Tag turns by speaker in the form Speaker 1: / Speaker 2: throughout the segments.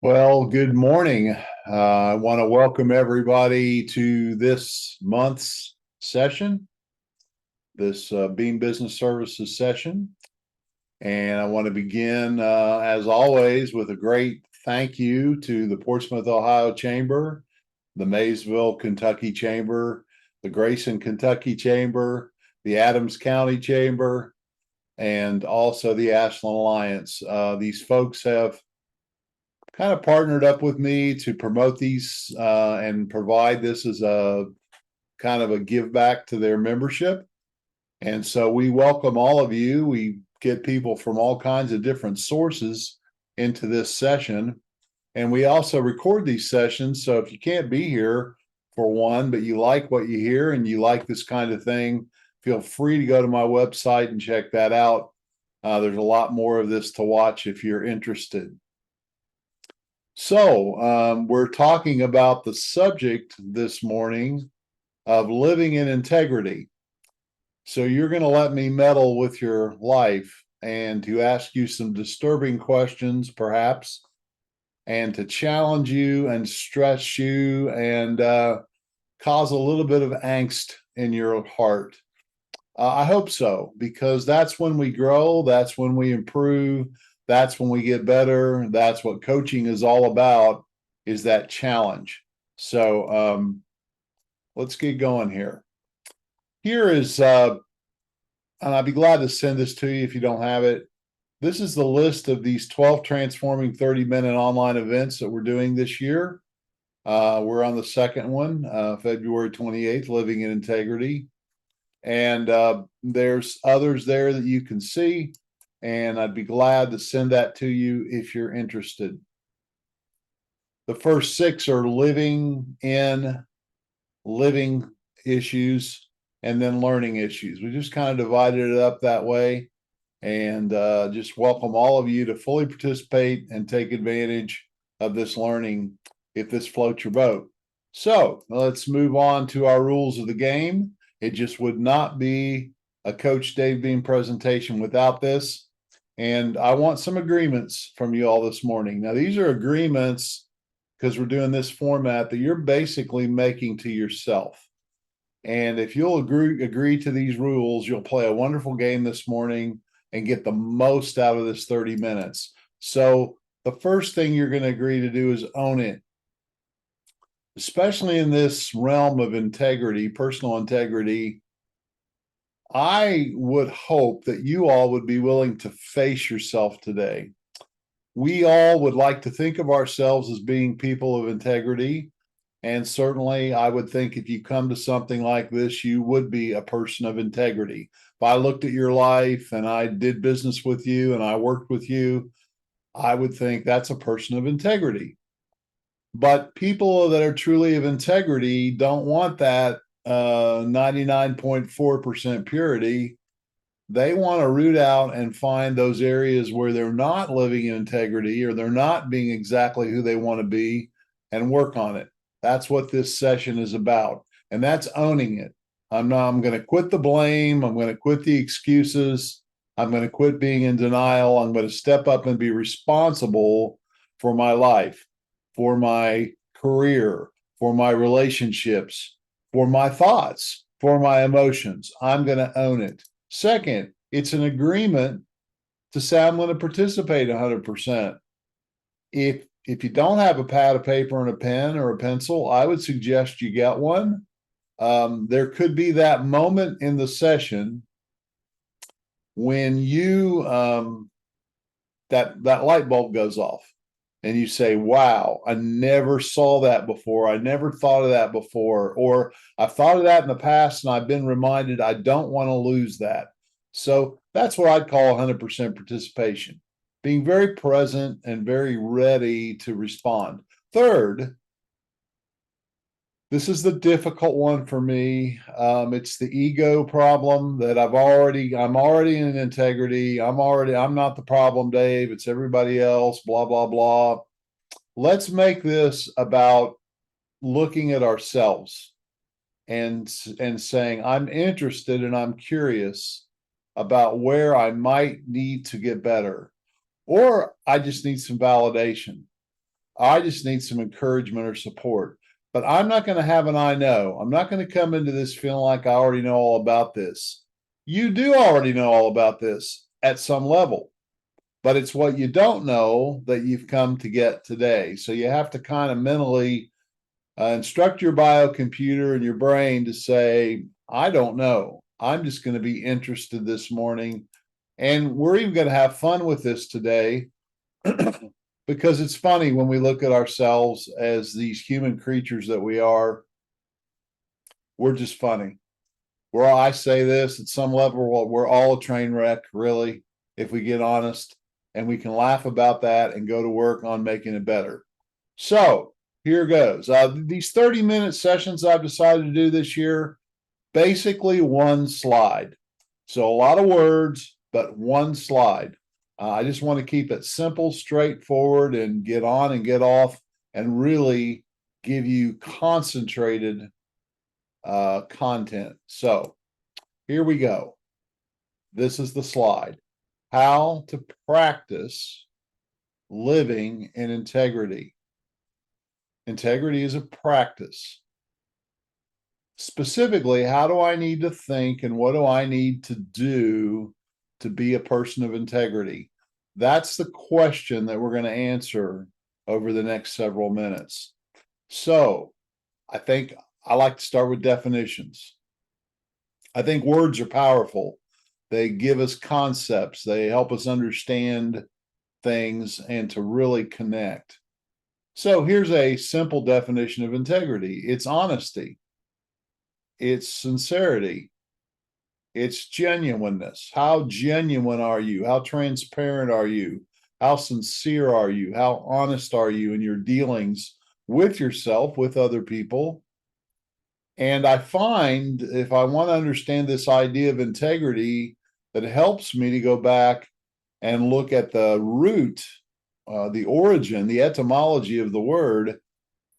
Speaker 1: Well, good morning. I want to welcome everybody to this month's session, this Beam Business Services session. And I want to begin, as always, with a great thank you to the Portsmouth, Ohio Chamber, the Maysville, Kentucky Chamber, the Grayson, Kentucky Chamber, the Adams County Chamber, and also the Ashland Alliance. These folks have kind of partnered up with me to promote these and provide this as a kind of a give back to their membership. And so we welcome all of you. We get people from all kinds of different sources into this session. And we also record these sessions. So if you can't be here for one, but you like what you hear and you like this kind of thing, feel free to go to my website and check that out. There's a lot more of this to watch if you're interested. So we're talking about the subject this morning of living in integrity. So you're going to let me meddle with your life and to ask you some disturbing questions, perhaps, and to challenge you and stress you and cause a little bit of angst in your heart. I hope so, because that's when we grow, that's when we improve, that's when we get better. That's what coaching is all about, is that challenge. So let's get going here. Here is, and I'd be glad to send this to you if you don't have it. This is the list of these 12 transforming 30-minute online events that we're doing this year. We're on the second one, February 28th, Living in Integrity. And there's others there that you can see. And I'd be glad to send that to you if you're interested. The first 6 are living issues, and then learning issues. We just kind of divided it up that way, and just welcome all of you to fully participate and take advantage of this learning if this floats your boat. So let's move on to our rules of the game. It just would not be a Coach Dave Beam presentation without this. And I want some agreements from you all this morning. Now, these are agreements because we're doing this format that you're basically making to yourself. And if you'll agree to these rules, you'll play a wonderful game this morning and get the most out of this 30 minutes. So the first thing you're going to agree to do is own it. Especially in this realm of integrity, personal integrity, I would hope that you all would be willing to face yourself today. We all would like to think of ourselves as being people of integrity. And certainly, I would think if you come to something like this, you would be a person of integrity. If I looked at your life and I did business with you and I worked with you, I would think that's a person of integrity. But people that are truly of integrity don't want that 99.4% purity. They want to root out and find those areas where they're not living in integrity or they're not being exactly who they want to be and work on it. That's what this session is about. And that's owning it. I'm going to quit the blame. I'm going to quit the excuses. I'm going to quit being in denial. I'm going to step up and be responsible for my life, for my career, for my relationships, for my thoughts, for my emotions. I'm going to own it. Second, it's an agreement to say I'm going to participate 100%. If you don't have a pad of paper and a pen or a pencil, I would suggest you get one. There could be that moment in the session when you that light bulb goes off. And you say, wow, I never saw that before. I never thought of that before. Or I've thought of that in the past and I've been reminded I don't want to lose that. So that's what I'd call 100% participation, being very present and very ready to respond. Third, this is the difficult one for me. It's the ego problem that I'm already in integrity. I'm not the problem, Dave. It's everybody else, blah, blah, blah. Let's make this about looking at ourselves and saying, I'm interested and I'm curious about where I might need to get better, or I just need some validation. I just need some encouragement or support. But I'm not going to have an I know. I'm not going to come into this feeling like I already know all about this. You do already know all about this at some level, but it's what you don't know that you've come to get today. So you have to kind of mentally instruct your biocomputer and your brain to say, I don't know. I'm just going to be interested this morning. And we're even going to have fun with this today because it's funny when we look at ourselves as these human creatures that we are, we're just funny. Where I say this at some level, we're all a train wreck, really, if we get honest, and we can laugh about that and go to work on making it better. So here goes. These 30-minute sessions I've decided to do this year, basically one slide. So a lot of words, but one slide. I just want to keep it simple, straightforward, and get on and get off and really give you concentrated content. So here we go. This is the slide. How to practice living in integrity. Integrity is a practice. Specifically, how do I need to think and what do I need to do to be a person of integrity? That's the question that we're going to answer over the next several minutes. So I think I like to start with definitions. I think words are powerful. They give us concepts. They help us understand things and to really connect. So here's a simple definition of integrity. It's honesty. It's sincerity. It's genuineness. How genuine are you? How transparent are you? How sincere are you? How honest are you in your dealings with yourself, with other people? And I find if I want to understand this idea of integrity, that helps me to go back and look at the root, the origin, the etymology of the word.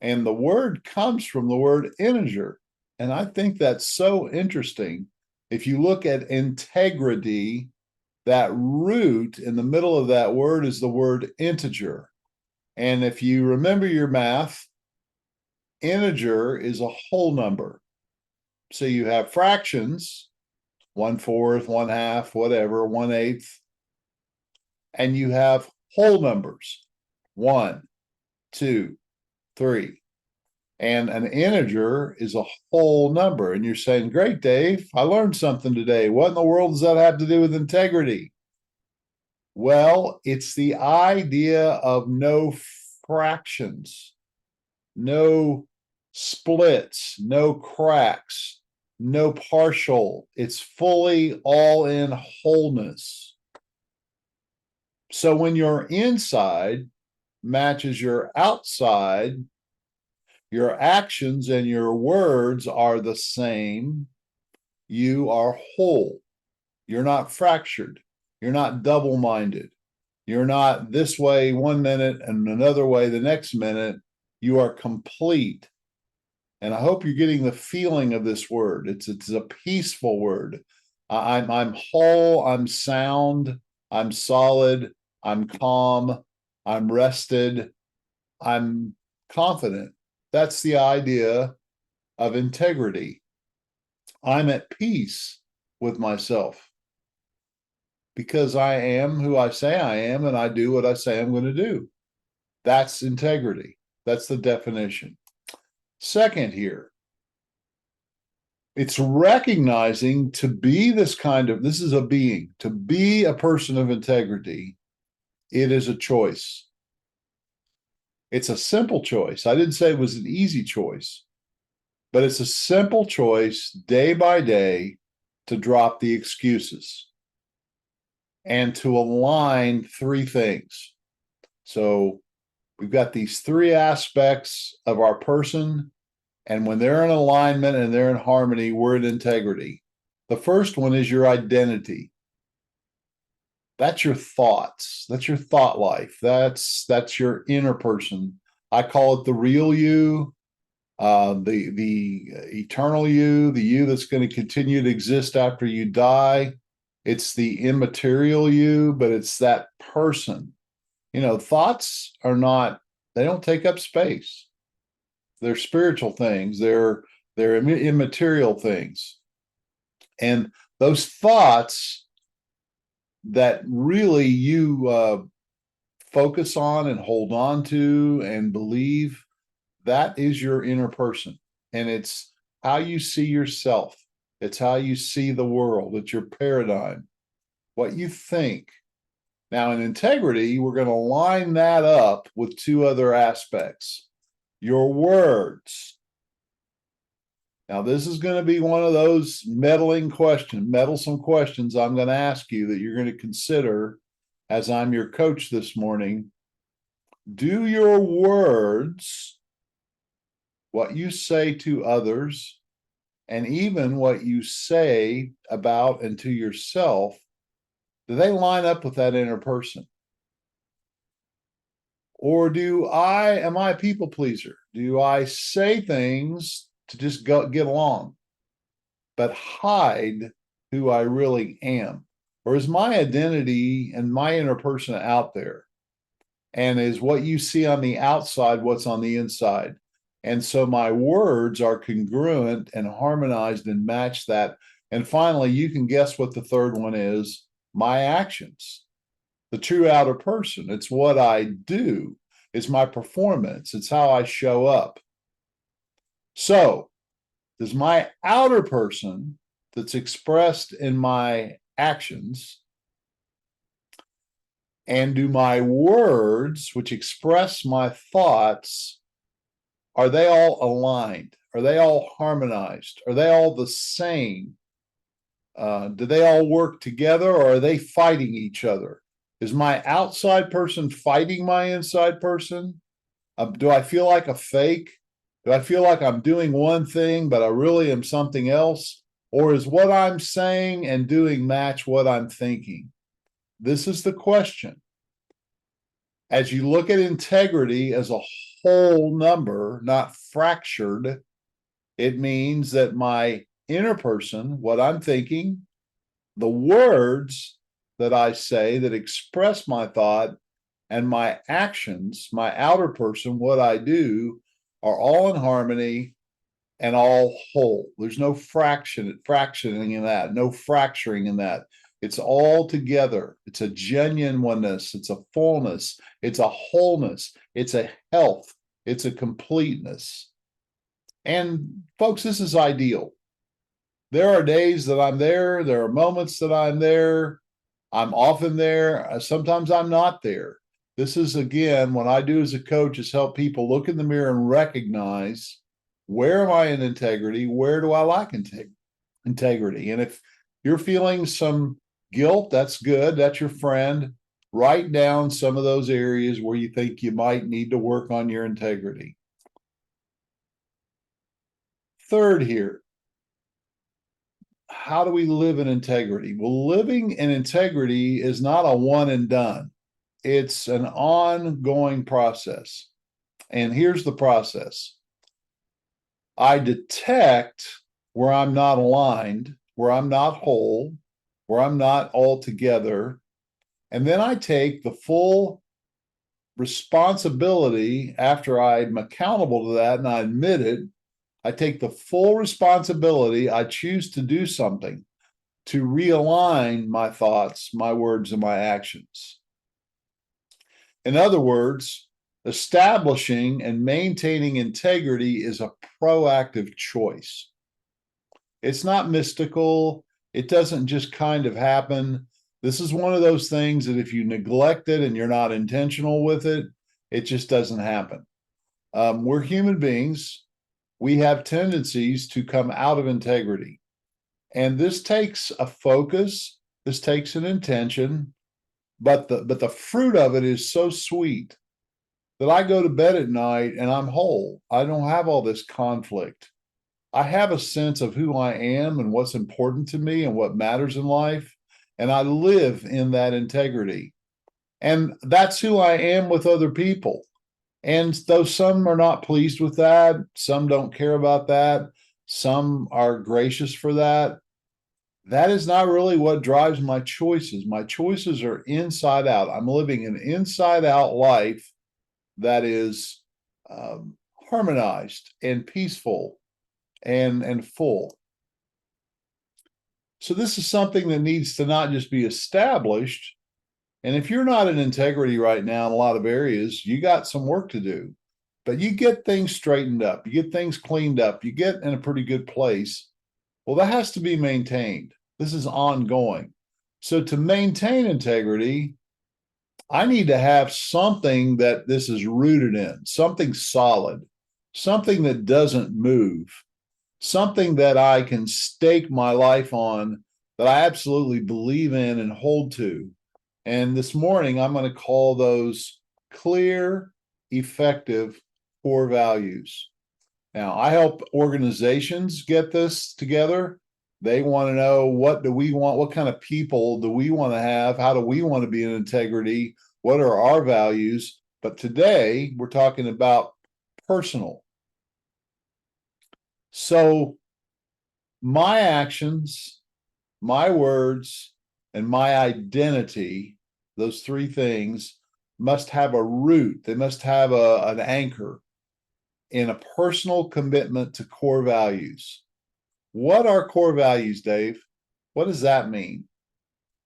Speaker 1: And the word comes from the word integer. And I think that's so interesting. If you look at integrity, that root in the middle of that word is the word integer. And if you remember your math, integer is a whole number. So you have fractions, 1/4, 1/2, whatever, 1/8, and you have whole numbers, 1, 2, 3. And an integer is a whole number. And you're saying, great, Dave, I learned something today. What in the world does that have to do with integrity? Well, it's the idea of no fractions, no splits, no cracks, no partial. It's fully all in wholeness. So when your inside matches your outside, your actions and your words are the same. You are whole. You're not fractured. You're not double-minded. You're not this way one minute and another way the next minute. You are complete. And I hope you're getting the feeling of this word. It's a peaceful word. I'm whole, I'm sound, I'm solid, I'm calm, I'm rested, I'm confident. That's the idea of integrity. I'm at peace with myself because I am who I say I am and I do what I say I'm going to do. That's integrity. That's the definition. Second here, it's recognizing to be this is a being, to be a person of integrity, it is a choice. It's a simple choice. I didn't say it was an easy choice, but it's a simple choice day by day to drop the excuses and to align three things. So we've got these three aspects of our person, and when they're in alignment and they're in harmony, we're in integrity. The first one is your identity. That's your thoughts. That's your thought life. That's your inner person. I call it the real you, the eternal you, the you that's going to continue to exist after you die. It's the immaterial you, but it's that person. You know, thoughts are not They don't take up space. They're spiritual things. They're immaterial things. And those thoughts that really you focus on and hold on to and believe, that is your inner person. And it's how you see yourself. It's how you see the world. It's your paradigm, what you think. Now, in integrity, we're going to line that up with two other aspects. Your words. Now, this is going to be one of those meddlesome questions I'm going to ask you that you're going to consider as I'm your coach this morning. Do your words, what you say to others, and even what you say about and to yourself, do they line up with that inner person? Or am I a people pleaser? Do I say things to just get along, but hide who I really am? Or is my identity and my inner person out there? And is what you see on the outside what's on the inside? And so my words are congruent and harmonized and match that. And finally, you can guess what the third one is: my actions. The true outer person. It's what I do. It's my performance. It's how I show up. So, does my outer person that's expressed in my actions, and do my words, which express my thoughts, are they all aligned? Are they all harmonized? Are they all the same? Do they all work together, or are they fighting each other? Is my outside person fighting my inside person? Do I feel like a fake? Do I feel like I'm doing one thing, but I really am something else? Or is what I'm saying and doing match what I'm thinking? This is the question. As you look at integrity as a whole number, not fractured, it means that my inner person, what I'm thinking, the words that I say that express my thought, and my actions, my outer person, what I do, are all in harmony and all whole. There's no fractioning in that, no fracturing in that. It's all together. It's a genuine oneness. It's a fullness. It's a wholeness. It's a health. It's a completeness. And folks, this is ideal. There are days that I'm there. There are moments that I'm there. I'm often there. Sometimes I'm not there. This is, again, what I do as a coach is help people look in the mirror and recognize, where am I in integrity? Where do I lack integrity? And if you're feeling some guilt, that's good. That's your friend. Write down some of those areas where you think you might need to work on your integrity. Third here, how do we live in integrity? Well, living in integrity is not a one and done. It's an ongoing process. And here's the process. I detect where I'm not aligned, where I'm not whole, where I'm not all together. And then I take the full responsibility after I'm accountable to that and I admit it. I take the full responsibility. I choose to do something to realign my thoughts, my words, and my actions. In other words, establishing and maintaining integrity is a proactive choice. It's not mystical. It doesn't just kind of happen. This is one of those things that if you neglect it and you're not intentional with it, it just doesn't happen. We're human beings. We have tendencies to come out of integrity. And this takes a focus. This takes an intention. But the fruit of it is so sweet that I go to bed at night and I'm whole. I don't have all this conflict. I have a sense of who I am and what's important to me and what matters in life. And I live in that integrity. And that's who I am with other people. And though some are not pleased with that, some don't care about that, some are gracious for that, that is not really what drives my choices. My choices are inside out. I'm living an inside out life that is harmonized and peaceful and full. So this is something that needs to not just be established. And if you're not in integrity right now in a lot of areas, you got some work to do. But you get things straightened up, you get things cleaned up, you get in a pretty good place. Well, that has to be maintained. This is ongoing. So to maintain integrity, I need to have something that this is rooted in, something solid, something that doesn't move, something that I can stake my life on, that I absolutely believe in and hold to. And this morning, I'm going to call those clear, effective core values. Now, I help organizations get this together. They want to know, what do we want? What kind of people do we want to have? How do we want to be in integrity? What are our values? But today we're talking about personal. So my actions, my words, and my identity, those three things, must have a root. They must have an anchor in a personal commitment to core values. What are core values, Dave? What does that mean?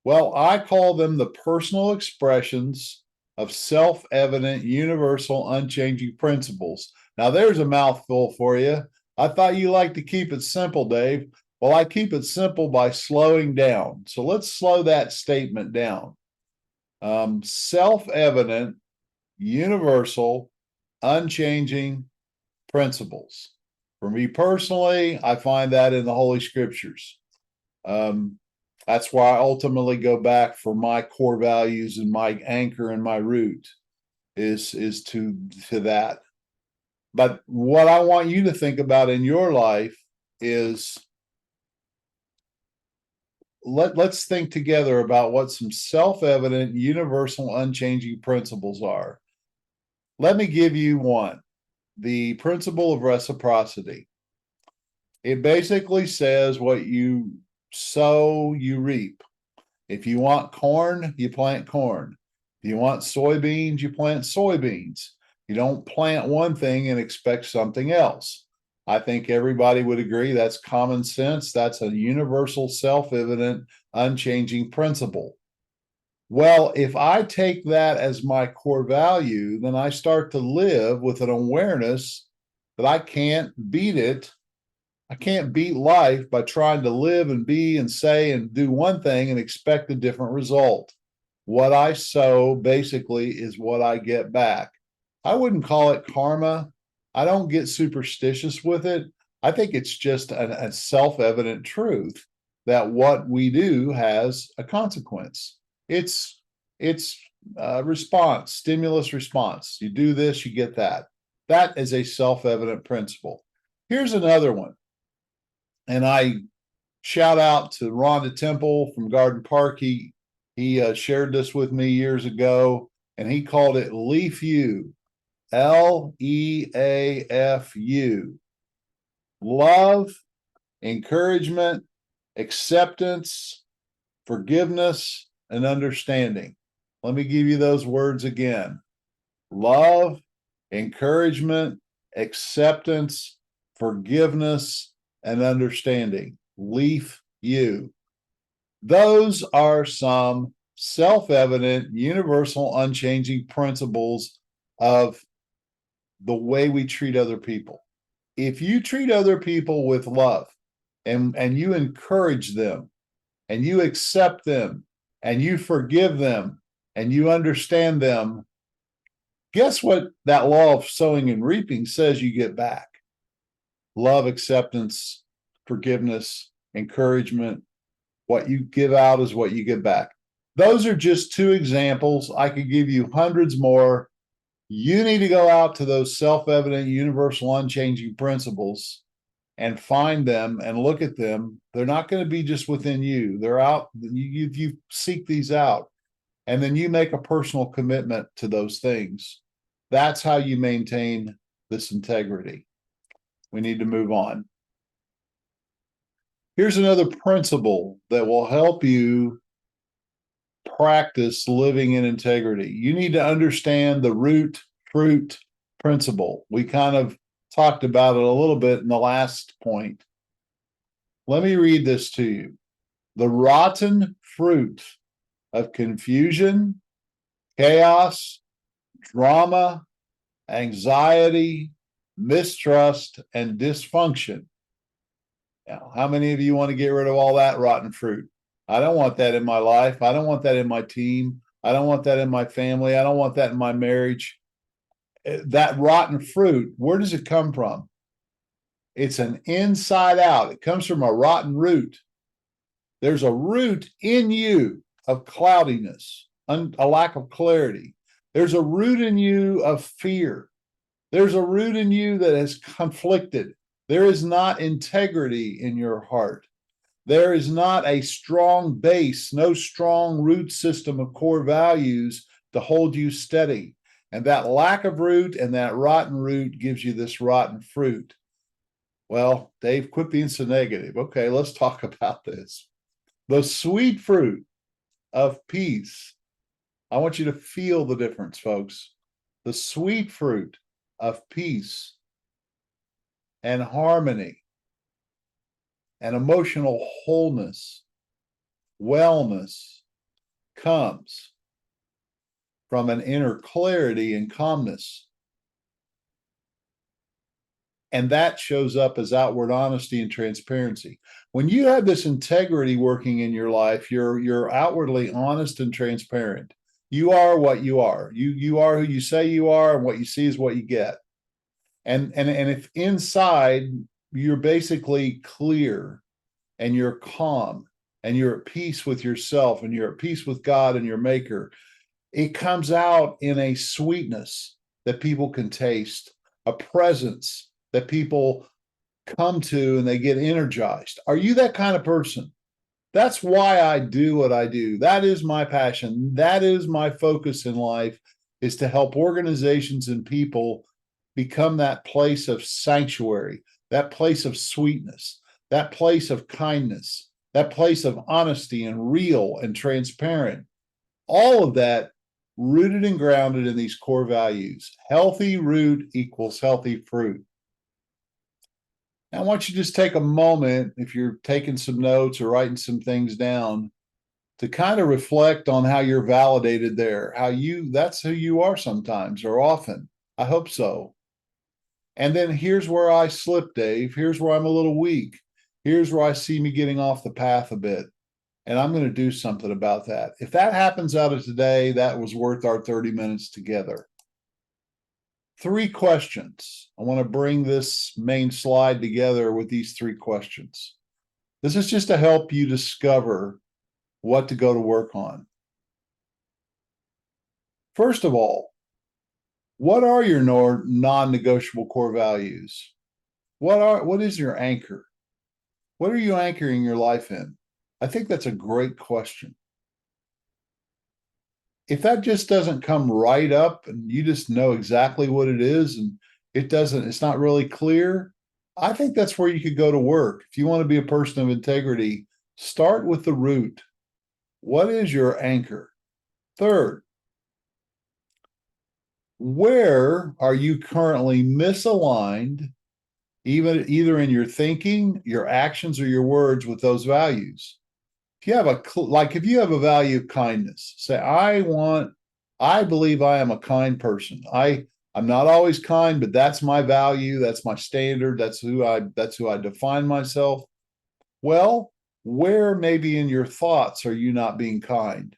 Speaker 1: Well, I call them the personal expressions of self-evident, universal, unchanging principles. Now, there's a mouthful for you. I thought you liked to keep it simple, Dave. Well, I keep it simple by slowing down. So let's slow that statement down. Self-evident, universal, unchanging principles. For me personally, I find that in the Holy Scriptures. That's why I ultimately go back for my core values, and my anchor and my root is to that. But what I want you to think about in your life is, let's think together about what some self-evident, universal, unchanging principles are. Let me give you one. The principle of reciprocity. It basically says, what you sow, you reap. If you want corn, you plant corn. If you want soybeans, you plant soybeans. You don't plant one thing and expect something else. I think everybody would agree that's common sense. That's a universal, self-evident, unchanging principle. Well, if I take that as my core value, then I start to live with an awareness that I can't beat it. I can't beat life by trying to live and be and say and do one thing and expect a different result. What I sow basically is what I get back. I wouldn't call it karma. I don't get superstitious with it. I think it's just a self-evident truth that what we do has a consequence. It's response, stimulus response. You do this, you get that. That is a self-evident principle. Here's another one. And I shout out to Rhonda Temple from Garden Park. He shared this with me years ago, and he called it LEAFU, LEAFU. Love, encouragement, acceptance, forgiveness, and understanding. Let me give you those words again. Love, encouragement, acceptance, forgiveness, and understanding. LEAFU. Those are some self-evident, universal, unchanging principles of the way we treat other people. If you treat other people with love, and you encourage them, and you accept them, and you forgive them, and you understand them, guess what that law of sowing and reaping says you get back? Love, acceptance, forgiveness, encouragement. What you give out is what you get back. Those are just two examples. I could give you hundreds more. You need to go out to those self-evident, universal, unchanging principles and find them and look at them. They're not going to be just within you. They're out. You seek these out, and then you make a personal commitment to those things. That's how you maintain this integrity. We need to move on. Here's another principle that will help you practice living in integrity. You need to understand the root fruit principle. We kind of talked about it a little bit in the last point. Let me read this to you. The rotten fruit of confusion, chaos, drama, anxiety, mistrust, and dysfunction. Now, how many of you want to get rid of all that rotten fruit? I don't want that in my life. I don't want that in my team. I don't want that in my family. I don't want that in my marriage. That rotten fruit, where does it come from? It's an inside out. It comes from a rotten root. There's a root in you of cloudiness, a lack of clarity. There's a root in you of fear. There's a root in you that is conflicted. There is not integrity in your heart. There is not a strong base, no strong root system of core values to hold you steady. And that lack of root and that rotten root gives you this rotten fruit. Well, Dave, quit being so negative. Okay, let's talk about this. The sweet fruit of peace. I want you to feel the difference, folks. The sweet fruit of peace and harmony and emotional wholeness, wellness comes from an inner clarity and calmness. And that shows up as outward honesty and transparency. When you have this integrity working in your life, you're outwardly honest and transparent. You are what you are. You are who you say you are, and what you see is what you get. And if inside you're basically clear and you're calm and you're at peace with yourself and you're at peace with God and your maker, it comes out in a sweetness that people can taste, a presence that people come to and they get energized. Are you that kind of person? That's why I do what I do. That is my passion. That is my focus in life, is to help organizations and people become that place of sanctuary, that place of sweetness, that place of kindness, that place of honesty and real and transparent. All of that rooted and grounded in these core values. Healthy root equals healthy fruit. Now, I want you to just take a moment, if you're taking some notes or writing some things down, to kind of reflect on how you're validated there, that's who you are sometimes or often. I hope so. And then here's where I slip, Dave. Here's where I'm a little weak. Here's where I see me getting off the path a bit. And I'm going to do something about that. If that happens out of today, that was worth our 30 minutes together. 3 questions. I want to bring this main slide together with these 3 questions. This is just to help you discover what to go to work on. First of all, what are your non-negotiable core values? What is your anchor? What are you anchoring your life in? I think that's a great question. If that just doesn't come right up and you just know exactly what it is and it's not really clear, I think that's where you could go to work. If you want to be a person of integrity, start with the root. What is your anchor? Third, where are you currently misaligned, either in your thinking, your actions, or your words with those values? If you have if you have a value of kindness, say, I believe I am a kind person. I'm not always kind, but that's my value. That's my standard. That's who I define myself. Well, where maybe in your thoughts are you not being kind?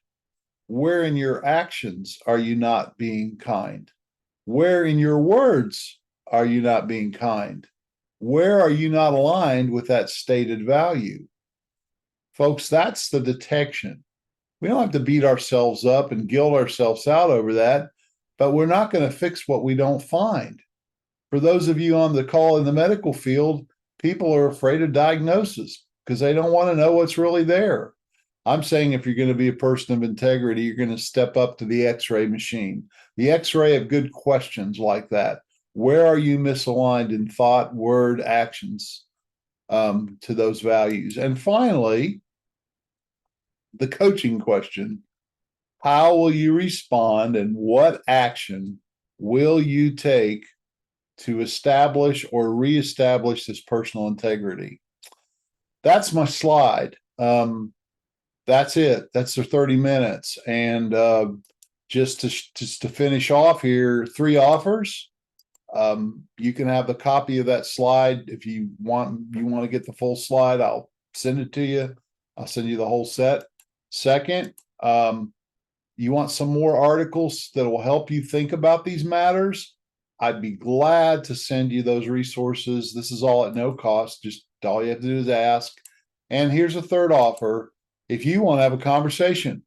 Speaker 1: Where in your actions are you not being kind? Where in your words are you not being kind? Where are you not aligned with that stated value? Folks, that's the detection. We don't have to beat ourselves up and guilt ourselves out over that, but we're not going to fix what we don't find. For those of you on the call in the medical field, people are afraid of diagnosis because they don't want to know what's really there. I'm saying if you're going to be a person of integrity, you're going to step up to the X-ray machine, the X-ray of good questions like that. Where are you misaligned in thought, word, actions to those values? And finally, the coaching question: how will you respond and what action will you take to establish or reestablish this personal integrity? That's my slide. That's it. That's the 30 minutes. And just to finish off here, 3 offers. You can have the copy of that slide if you want to get the full slide. I'll send it to you. I'll send you the whole set. Second, you want some more articles that will help you think about these matters? I'd be glad to send you those resources. This is all at no cost. Just all you have to do is ask. And here's a third offer. If you want to have a conversation,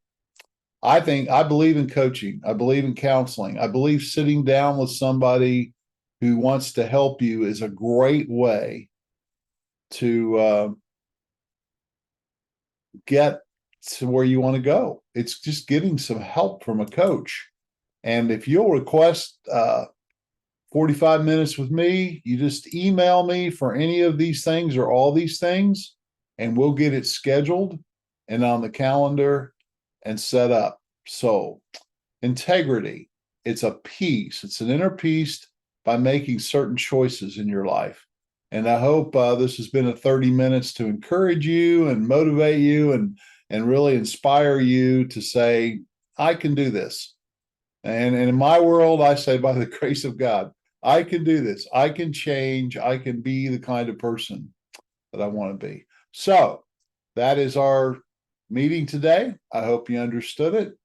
Speaker 1: I believe in coaching. I believe in counseling. I believe sitting down with somebody who wants to help you is a great way to get to where you want to go. It's just getting some help from a coach. And if you'll request 45 minutes with me, you just email me for any of these things or all these things, and we'll get it scheduled and on the calendar and set up. So integrity, it's a piece. It's an inner peace by making certain choices in your life. And I hope this has been a 30 minutes to encourage you and motivate you and really inspire you to say, I can do this. And in my world, I say, by the grace of God, I can do this. I can change. I can be the kind of person that I want to be. So that is our meeting today. I hope you understood it.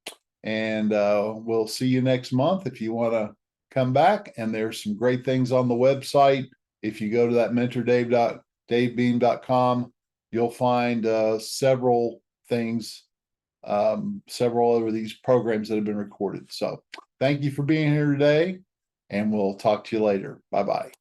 Speaker 1: And we'll see you next month if you want to come back. And there's some great things on the website. If you go to that mentordave.davebeam.com, you'll find several things, several of these programs that have been recorded. So thank you for being here today, and we'll talk to you later. Bye-bye.